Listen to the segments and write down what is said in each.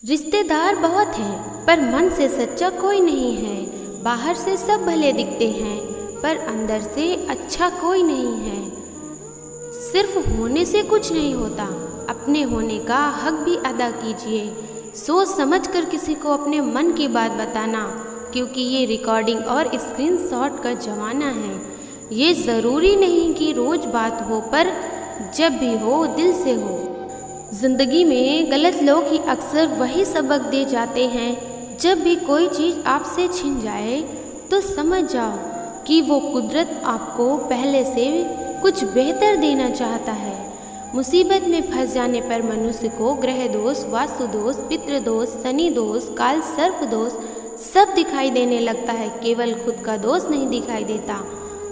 रिश्तेदार बहुत हैं पर मन से सच्चा कोई नहीं है। बाहर से सब भले दिखते हैं पर अंदर से अच्छा कोई नहीं है। सिर्फ होने से कुछ नहीं होता, अपने होने का हक भी अदा कीजिए। सोच समझ कर किसी को अपने मन की बात बताना, क्योंकि ये रिकॉर्डिंग और स्क्रीनशॉट का ज़माना है। ये ज़रूरी नहीं कि रोज़ बात हो, पर जब भी हो दिल से हो। ज़िंदगी में गलत लोग ही अक्सर वही सबक दे जाते हैं। जब भी कोई चीज़ आपसे छिन जाए तो समझ जाओ कि वो कुदरत आपको पहले से कुछ बेहतर देना चाहता है। मुसीबत में फंस जाने पर मनुष्य को ग्रह दोष, वास्तु दोष, पितृ दोष, शनि दोष, काल सर्प दोष सब दिखाई देने लगता है, केवल खुद का दोष नहीं दिखाई देता।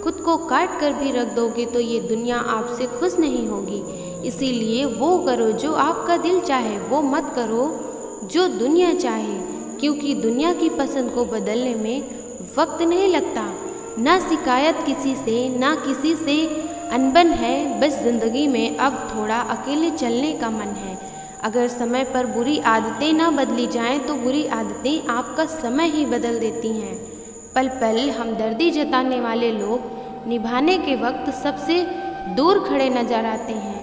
खुद को काट कर भी रख दोगे तो ये दुनिया आपसे खुश नहीं होगी। इसीलिए वो करो जो आपका दिल चाहे, वो मत करो जो दुनिया चाहे, क्योंकि दुनिया की पसंद को बदलने में वक्त नहीं लगता। ना शिकायत किसी से, ना किसी से अनबन है, बस ज़िंदगी में अब थोड़ा अकेले चलने का मन है। अगर समय पर बुरी आदतें ना बदली जाएं तो बुरी आदतें आपका समय ही बदल देती हैं। पल पल हमदर्दी जताने वाले लोग निभाने के वक्त सबसे दूर खड़े नजर आते हैं।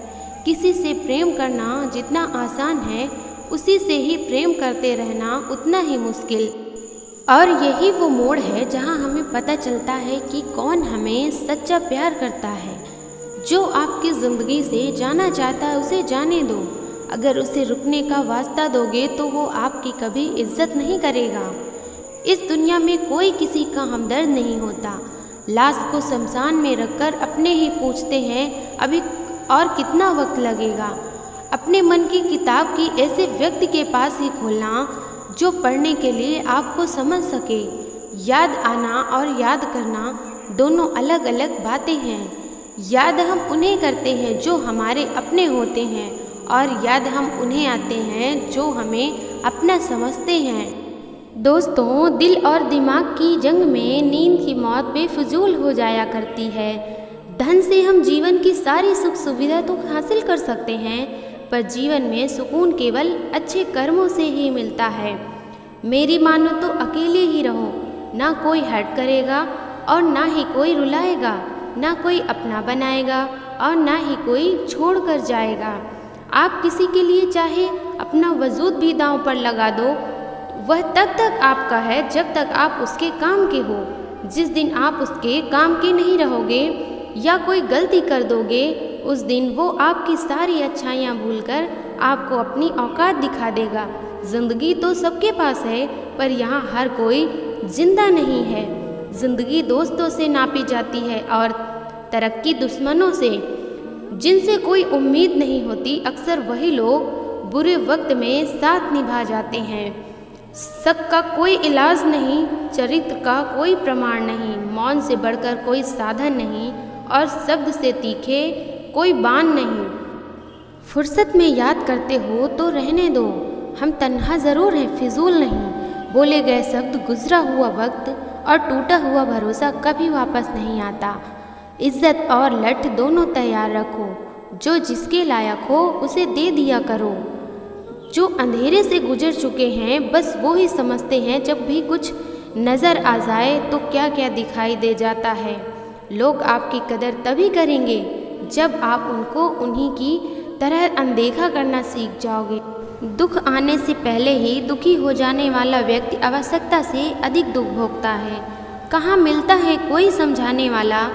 किसी से प्रेम करना जितना आसान है, उसी से ही प्रेम करते रहना उतना ही मुश्किल। और यही वो मोड़ है जहां हमें पता चलता है कि कौन हमें सच्चा प्यार करता है। जो आपकी ज़िंदगी से जाना चाहता है उसे जाने दो। अगर उसे रुकने का वास्ता दोगे तो वो आपकी कभी इज्जत नहीं करेगा। इस दुनिया में कोई किसी का हमदर्द नहीं होता। लाश को शमशान में रखकर अपने ही पूछते हैं अभी और कितना वक्त लगेगा। अपने मन की किताब की ऐसे व्यक्ति के पास ही खोलना जो पढ़ने के लिए आपको समझ सके। याद आना और याद करना दोनों अलग अलग बातें हैं। याद हम उन्हें करते हैं जो हमारे अपने होते हैं, और याद हम उन्हें आते हैं जो हमें अपना समझते हैं। दोस्तों, दिल और दिमाग की जंग में नींद की मौत बेफिजूल हो जाया करती है। धन से हम जीवन की सारी सुख सुविधा तो हासिल कर सकते हैं, पर जीवन में सुकून केवल अच्छे कर्मों से ही मिलता है। मेरी मानो तो अकेले ही रहो, ना कोई हर्ट करेगा और ना ही कोई रुलाएगा, ना कोई अपना बनाएगा और ना ही कोई छोड़ कर जाएगा। आप किसी के लिए चाहे अपना वजूद भी दांव पर लगा दो, वह तब तक आपका है जब तक आप उसके काम के हो। जिस दिन आप उसके काम के नहीं रहोगे या कोई गलती कर दोगे, उस दिन वो आपकी सारी अच्छाइयाँ भूलकर आपको अपनी औकात दिखा देगा। ज़िंदगी तो सबके पास है, पर यहाँ हर कोई जिंदा नहीं है। ज़िंदगी दोस्तों से नापी जाती है और तरक्की दुश्मनों से। जिनसे कोई उम्मीद नहीं होती, अक्सर वही लोग बुरे वक्त में साथ निभा जाते हैं। शक का कोई इलाज नहीं, चरित्र का कोई प्रमाण नहीं, मौन से बढ़कर कोई साधन नहीं और शब्द से तीखे कोई बाण नहीं। फुर्सत में याद करते हो तो रहने दो, हम तन्हा ज़रूर हैं, फिजूल नहीं। बोले गए शब्द, गुजरा हुआ वक्त और टूटा हुआ भरोसा कभी वापस नहीं आता। इज्जत और लठ दोनों तैयार रखो, जो जिसके लायक हो उसे दे दिया करो। जो अंधेरे से गुजर चुके हैं बस वो ही समझते हैं, जब भी कुछ नज़र आ जाए तो क्या क्या दिखाई दे जाता है। लोग आपकी कदर तभी करेंगे जब आप उनको उन्हीं की तरह अनदेखा करना सीख जाओगे। दुख आने से पहले ही दुखी हो जाने वाला व्यक्ति आवश्यकता से अधिक दुख भोगता है। कहाँ मिलता है कोई समझाने वाला,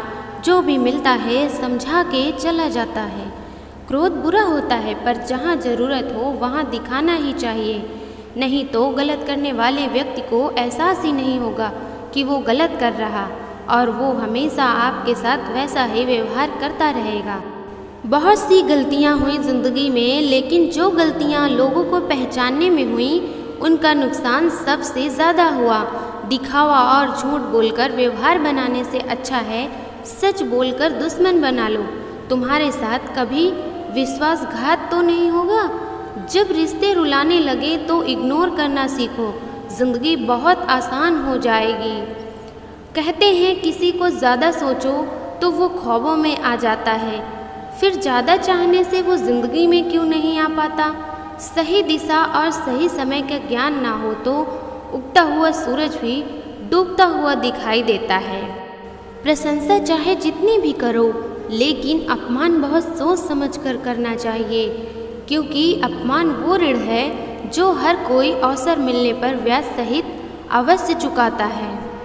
जो भी मिलता है समझा के चला जाता है। क्रोध बुरा होता है, पर जहाँ ज़रूरत हो वहाँ दिखाना ही चाहिए, नहीं तो गलत करने वाले व्यक्ति को एहसास ही नहीं होगा कि वो गलत कर रहा, और वो हमेशा आपके साथ वैसा ही व्यवहार करता रहेगा। बहुत सी गलतियाँ हुई ज़िंदगी में, लेकिन जो गलतियाँ लोगों को पहचानने में हुई उनका नुकसान सबसे ज़्यादा हुआ। दिखावा और झूठ बोलकर व्यवहार बनाने से अच्छा है सच बोलकर दुश्मन बना लो। तुम्हारे साथ कभी विश्वासघात तो नहीं होगा। जब रिश्ते रुलाने लगे तो इग्नोर करना सीखो, ज़िंदगी बहुत आसान हो जाएगी। कहते हैं किसी को ज़्यादा सोचो तो वो ख्वाबों में आ जाता है, फिर ज़्यादा चाहने से वो ज़िंदगी में क्यों नहीं आ पाता। सही दिशा और सही समय का ज्ञान ना हो तो उगता हुआ सूरज भी डूबता हुआ दिखाई देता है। प्रशंसा चाहे जितनी भी करो, लेकिन अपमान बहुत सोच समझ कर करना चाहिए, क्योंकि अपमान वो ऋण है जो हर कोई अवसर मिलने पर ब्याज सहित अवश्य चुकाता है।